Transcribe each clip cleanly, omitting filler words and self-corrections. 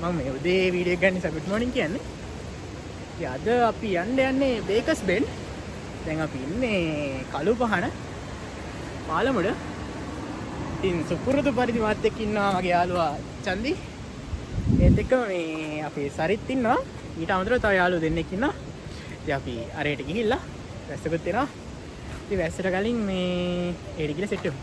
මම මේ උදේ වීඩියෝ ගන්න නිසා good morning කියන්නේ. ඉතින් අද අපි යන්නේ බේකස් බෙන්ඩ්. දැන් අපි ඉන්නේ කළු පහන පාලමුඩ. ඉතින් සුපුරුදු පරිදි මාත් එක්ක ඉන්නවා මගේ යාළුවා චන්දි. ඒත් එක්ක මේ අපේ සරිත් ඉන්නවා. ඊට අමතරව තව යාළුවෝ දෙන්නෙක් ඉන්නවා. ඉතින් අපි අරයට ගිහිල්ලා වැස්සකුත් එනවා. ඉතින් වැස්සට කලින් මේ ඒඩි ගිහලා සෙට් වෙමු.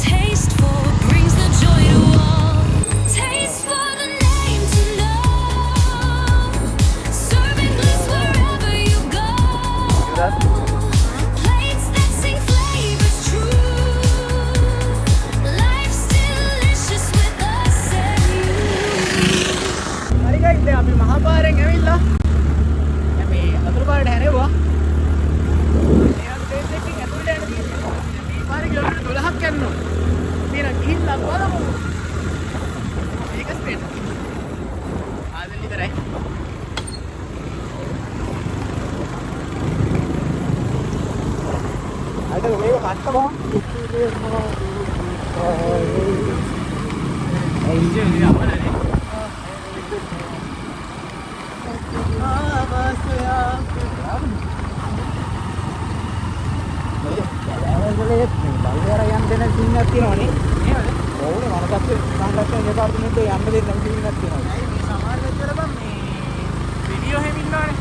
Tasteful brings the joy to all. Taste for the name to know. Serving bliss wherever you go. Plates that sing flavors true. Life's delicious with us and you. හරි guys දැන් අපි මහා පාරෙන් ඇවිල්ලා දැන් මේ අතුරු පාරට හැරෙවුවා. කිලෝමීටර් 12ක් යනවා. ඉතින් ගිහිල්ලා බලමු. මේක ස්පීඩ්. ආදල් ඉතරයි. අද මේක කට්ට බහම. ඒ ඉන්ජින් එක අපලනේ. බලවර යන්න දෙන සිංහක් තියෙනවනේ. නේද? ඕනේ මනසත් සංරක්ෂණ දෙපාර්තමේන්තුවේ යන්න දෙන්න නම් සිංහක් තියෙනවා. මේ සමහර වෙලාවල බම් මේ වීඩියෝ හැම ඉන්නවනේ.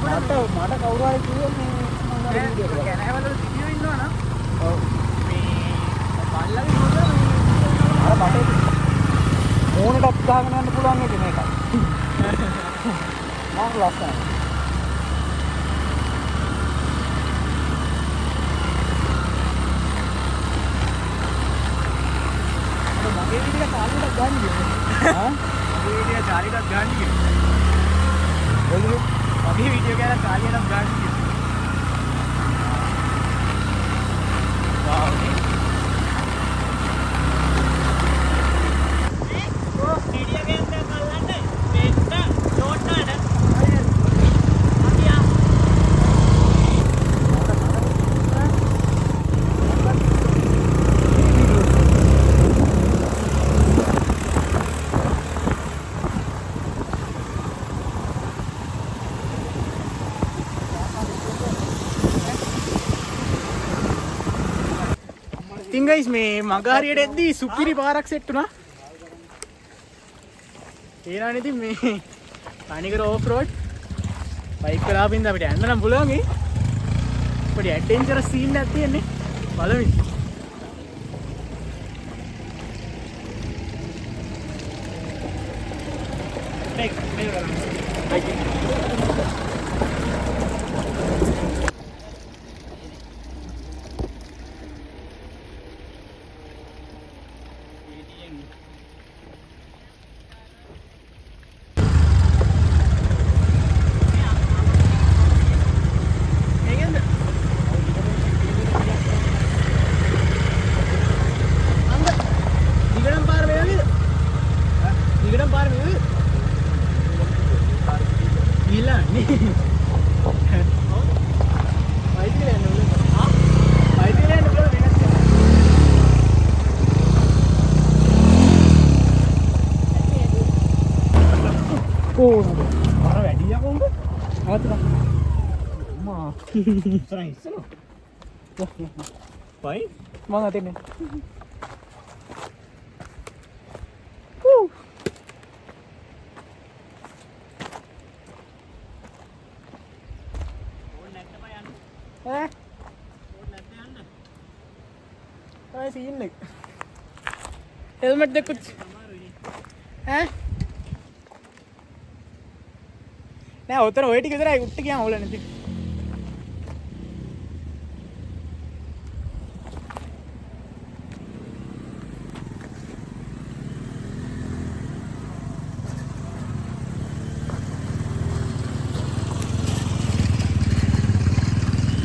මට කවුරු හරි කිව්වොත් මේ මම වීඩියෝ කරා. කැනෑවල වීඩියෝ ඉන්නවනම් ඔව් මේ බල්ලගේ මොකද අර බටේ ඕනෙටත් දාගෙන යන්න පුළුවන් එක මේක. මම ලස්සනයි. ये वीडियो चालीस तक गाड़ी है। हाँ? ये वीडियो 40 तक गाड़ी है। बोलिए। अभी वीडियो कह रहा 40 तक गाड़ी है। वाह। वो वीडियो के अंदर कल ना बेटा नोट ना है। ඉතින් ගයිස් මේ මග හරියට එද්දී සුපිරි පාරක් සෙට් වුණා. ඒනවනේ ඉතින් මේ තනිකර ඕෆ් රෝඩ් බයික් වල ආපින්ද අපිට යන්න නම් පුළුවන් ඒ. පොඩි ඇඩ්වෙන්චරස් සීන් එකක් තියෙන්නේ. බලමු. Para වැඩි යකෝ උඹ. අවතර. අම්මා. ඉස්සරහින් ඉස්සරහ. පයි මම අතෙන්නේ. ඕන නැත්නම් යන්න. ඈ? ඕන නැත්නම් යන්න. තමයි සීන් එක. හෙල්මට් දෙකුත්. ඈ? නෑ උතන ඔය ටික විතරයි උට්ට ගියාම ඕල නැති.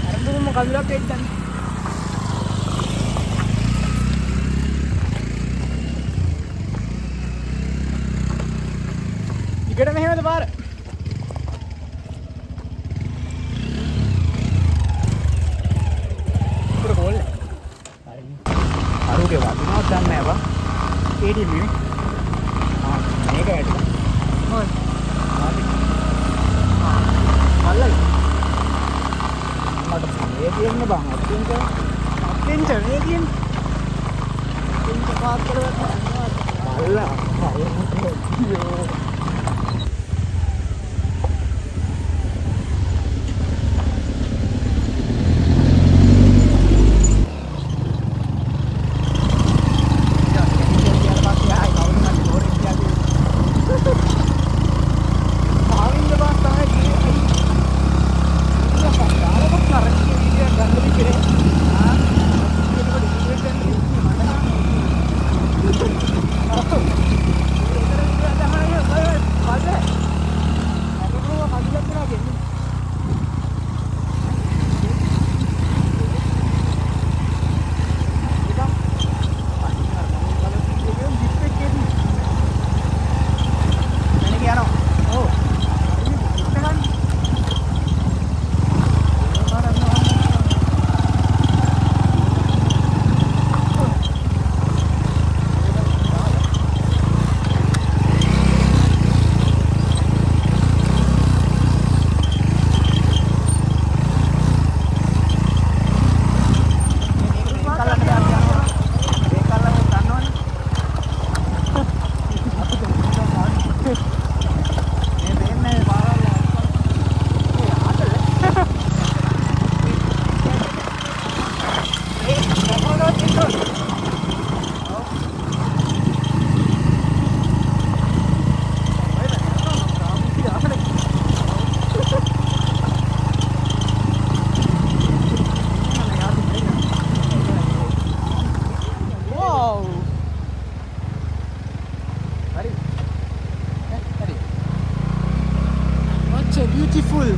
අර දුන්නු කල්ලක් එක්කන් දිගට මෙහෙමද පාර? පුර කෝල් එක. හරි. අරුගේ වදිනවත් දන්නේ නැහැ බා. ඒටි නේ. මේක වැටුණා. හොයි. හරි. මල්ලයි. මට මේ කියන්නේ බං අත්තින්ක මේ කියන්නේ. අත්තින්ක පාත් කරලා මල්ලා. අයියෝ. Beautiful.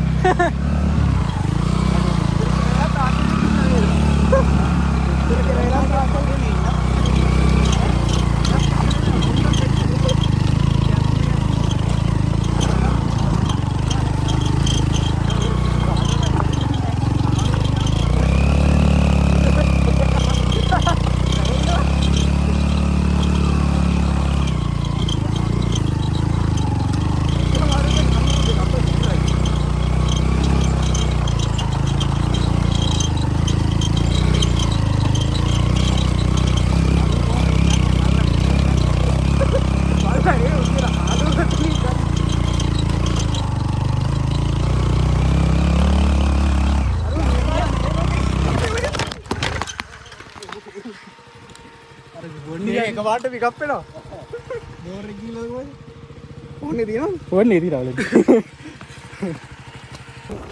එක පාට පිකප් වෙනවා. ඩෝර් එක ගිහලා කොහෙද? ඕනේ දිනවද? ඕනේ දිනවල.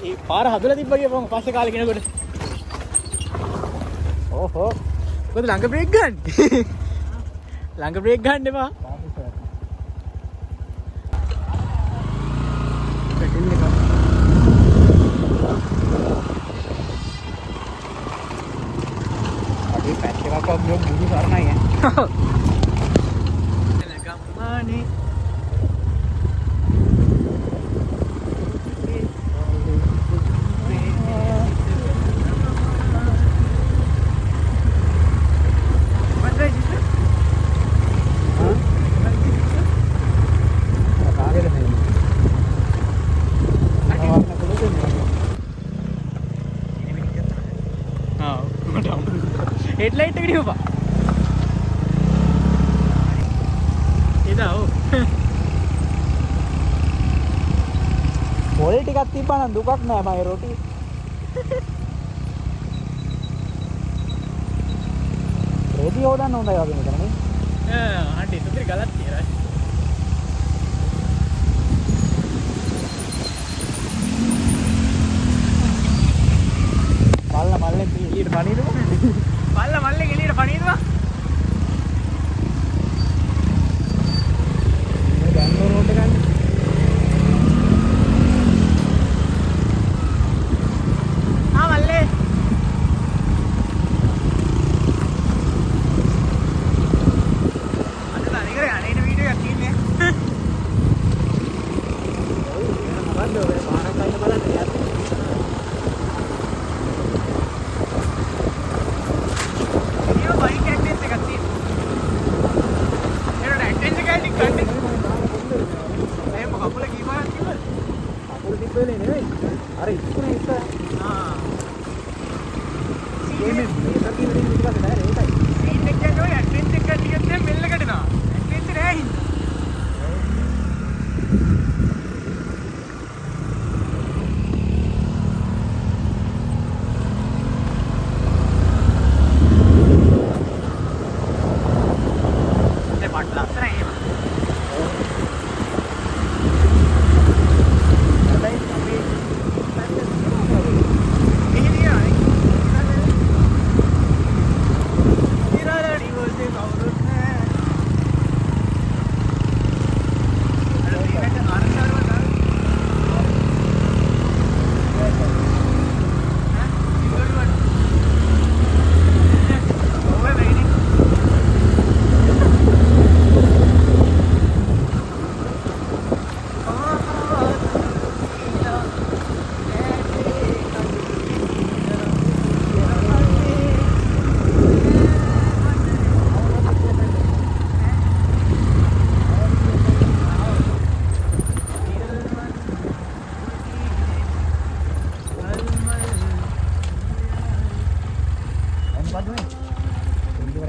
ඒ පාර හදලා තිබ්බා කියපන් පස්සේ කාලේ කෙනකොට. ඕහෝ. කොහොමද ළඟ බ්‍රේක් ගන්න? ළඟ බ්‍රේක් ගන්න එපා. අපි පැට් එකක් වගේ බුදු සරණයි ඈ. ගම්මානේ हेडलाइट तगड़ी हो पा इधर आओ පොල් ටිකක් තිබ්බනම් දුකක් නෑ මගේ රොටි. රෙදි හොදන්න හොඳයි වගේ මෙතන නේ. आंटी तो फिर गलत किया है මල්ලෙන් එළියට පනිනවා. මල්ලෙන් එළියට පනිනවා මේ බැංගලෝර රෝඩ් එක ගන්න. මල්ලේ අද තනිකර අනේන වීඩියෝ එකක් තියෙන්නේ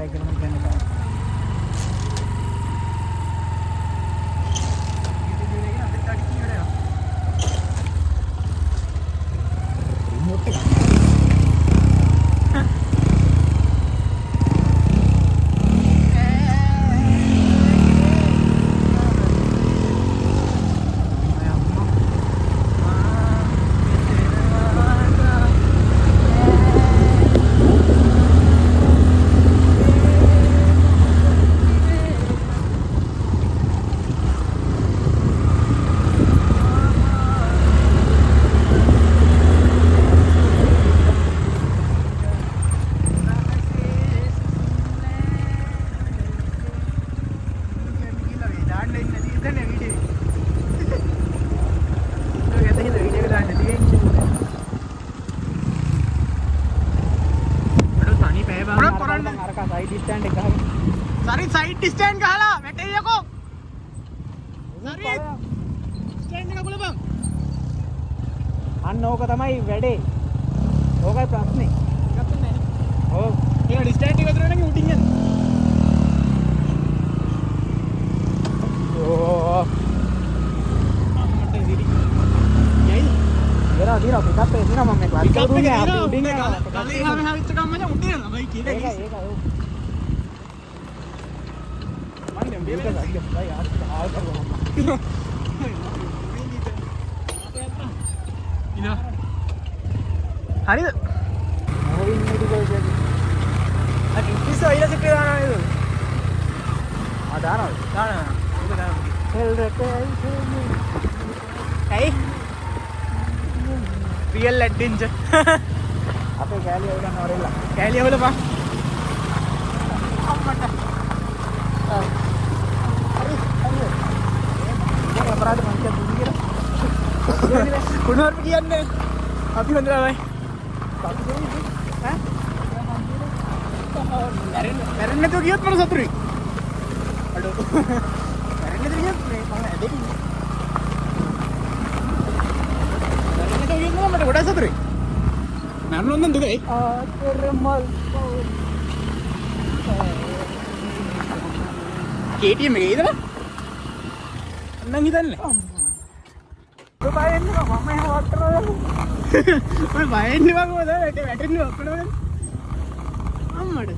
5 කිලෝමීටර් යන්න බෑ. රිමෝට් එක සයිඩ් ස්ටෑන්ඩ් ගහලා වැටෙයියකෝ. සරි ස්ටෑන්ඩ් එක බලපන්. අන්න ඕක තමයි වැඩේ. ඕකයි ප්‍රශ්නේ. ගත්තේ නැහැ. ඔව්. ඒක ස්ටෑන්ඩ් එක විතර නෙමෙයි උඩින් යන්නේ. ඕ. මට ඉතිරි. යයිද? ඉතලා දිනා පිටත් එදිනා මම මේ ක්ලාස් එක දුන්නේ අපි උඩින් යනවා. කලින් හැම හැවිච්ච ගමන් මම උඩින් යනවා. බයි කීයද? ඒක ඔව්. හරිද? මොවින් මෙඩිකල් ජර්නි. අද ඉතිසෝ ඊට සිට දානවා නේද? ආ දානවා. දානවා. ඒක දානවා. හෙල් රෙකයි. hey real adventure. අපේ කැලිය උඩන් වරෙල්ලා. කැලිය වලපන්. අම්මට. අපරාධ මං කියන්නේ කුණාර්ප කියන්නේ අපි හොඳලා බයි ඈ මැරෙන්න නැතුව ගියොත් මට සතුටුයි අඩෝ මැරෙන්න නැතුව ගියොත් මේ මම ඇදෙන්නේ මැරෙන්න නැතුව ගියොත් මට ගොඩක් සතුටුයි මැරුණොත් නම් දුකයි ආතරමල් KTM එකේ ඉඳලා අන්න හිතන්නේ ඔය බය වෙන්නේ මම එහෙම වට්ටනවා ඔය බය වෙන්නේ වගේද වැටෙන්නේ ඔක්කොම අම්මට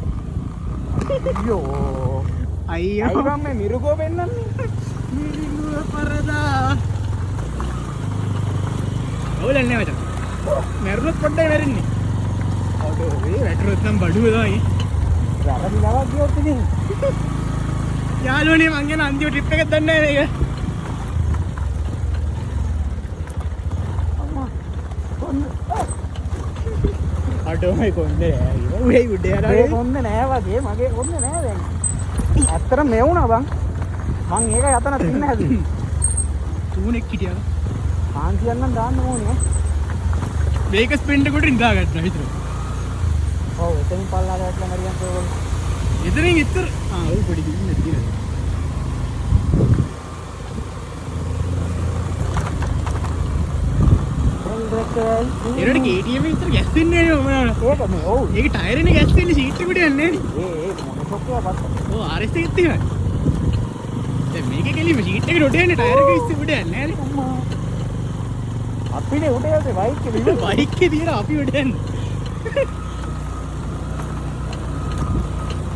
අයියෝ අයියෝ මම මේ මිරුකෝ පෙන්නන්නේ මිරුකෝ පරදා ඔයලන්නේ මචං මැරුණොත් පොඩ්ඩයි මැරෙන්නේ ඔඩෝ ඒ වැටුනොත් නම් බඩුව දායි වැරදිලා ගියොත් ඉතින් යාළුවනේ මං යන අන්තිම ට්‍රිප් එකක් දන්නේ නැහැ මේක අඩෝමයි කොන්නේ නෑ උයි උඩ යනවා ඒ කොන්නේ නෑ වගේ මගේ කොන්නේ නෑ දැන් ඇත්තට මෙවුනා බං මං ඒක යතන තින්න හැදුවේ තුනෙක් හිටියා කාන්සියක් නම් දාන්න ඕනේ මේක ස්පෙන්ඩ් කොට ඉඳා ගත්තා විතර ඔව් එතනින් පල්ලා ගත්තා මරියන් තෝගල එතනින් ඉතර ඔව් පොඩි දින්නේ තියෙනවා ඒරට KTM විතර ගැස් දෙන්නේ නෑ මොනවාද ඒක මේ ඔව් ඒක ටයර් එකේ ගැස් දෙන්නේ සීට් එකට යන්නේ නෑනේ ඒ මොන සොක්කවා පස්ස ඔව් RS එකෙත් තියෙනවා දැන් මේකේ කෙලිම සීට් එකට උඩ යන්නේ ටයර් එක ඉස්සේ උඩ යන්නේ නෑනේ අම්මා අපිනේ උඩ යන්නේ බයික් එකේ විතර බයික් එකේ තියන අපි උඩ යන්නේ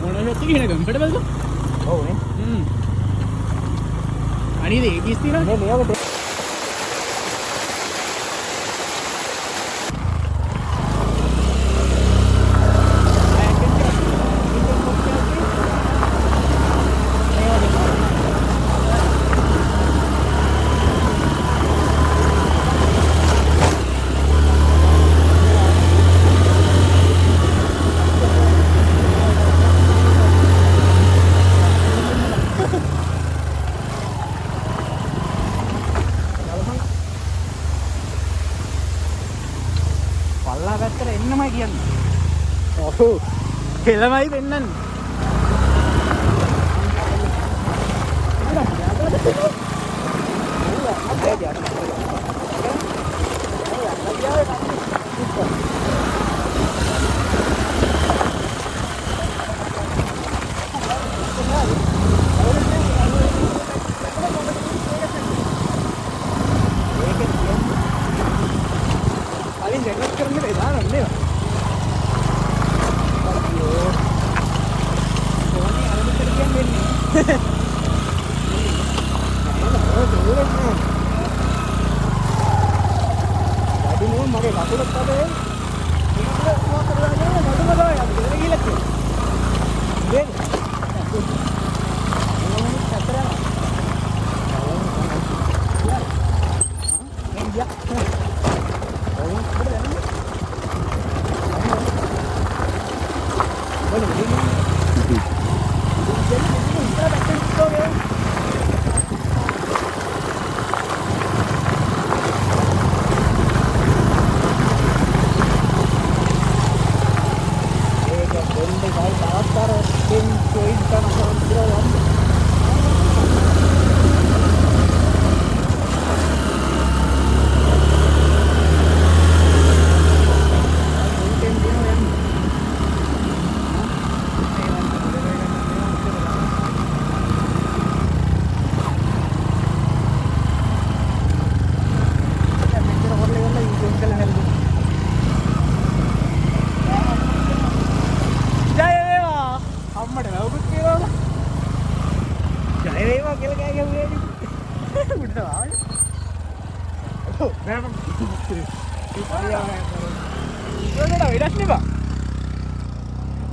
මොනවද තියෙන්නේ කම්ෆර්ටබල්ද ඔව් නේ අනිත් ABS තියෙනවා නේ මේක පල්ලා පැත්තට එන්නමයි කියන්නේ. ඔව්. කෙලමයි වෙන්නන්නේ. වැඩි නුවම මගේ කකුලත් අතේ ඒක මොකද කරන්නේ නඩුම තමයි අපි ගෙදර ගිහලා තියෙන්නේ නේද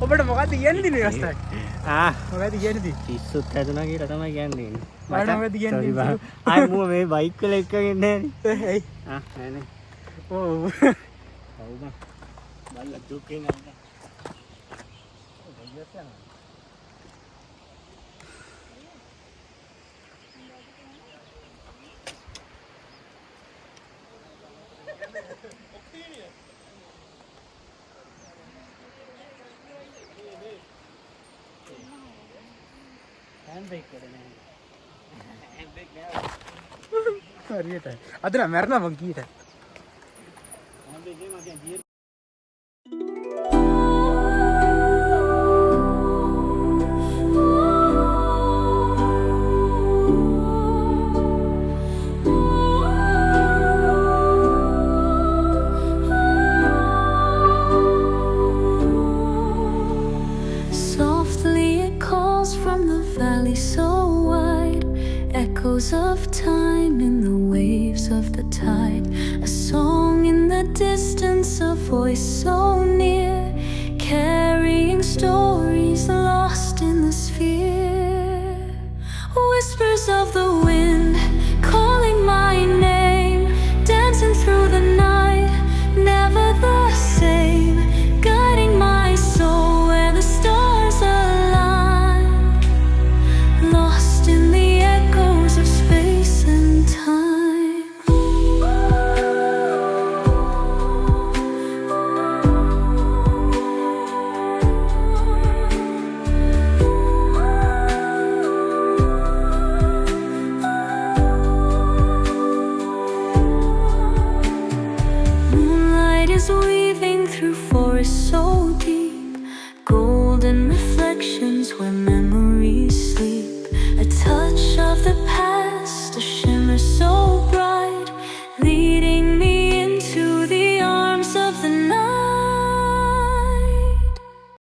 ඔබට මොකක්ද කියන්නේ වස්ථයි මොකද කියන්නේ පිස්සුත් හැදුනා කියලා තමයි කියන්නේ. මට මොකද කියන්නේ ආයි මම මේ බයික් වල එක්කගෙන නැහැ ඇයි නෑ නේ. ඔව් ඔව් බං. බල්ලා දුකේ නෑ. හරියට අද නම් මැරෙනවා මං කීයට Softly it calls from the valley so wide, echoes of time in the waves of the tide. A song in the distance, a voice so near, carrying stories